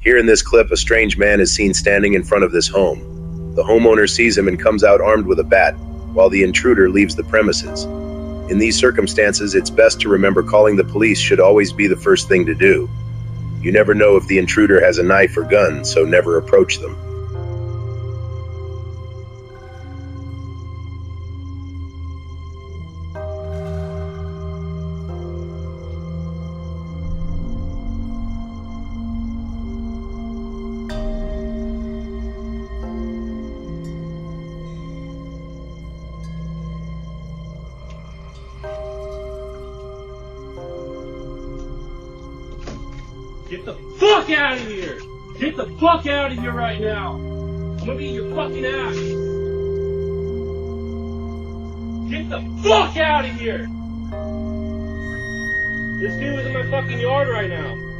Here in this clip, a strange man is seen standing in front of this home. The homeowner sees him and comes out armed with a bat, while the intruder leaves the premises. In these circumstances, it's best to remember calling the police should always be the first thing to do. You never know if the intruder has a knife or gun, so never approach them. Get the fuck out of here! Get the fuck out of here right now! I'm gonna beat your fucking ass! Get the fuck out of here! This dude was in my fucking yard right now.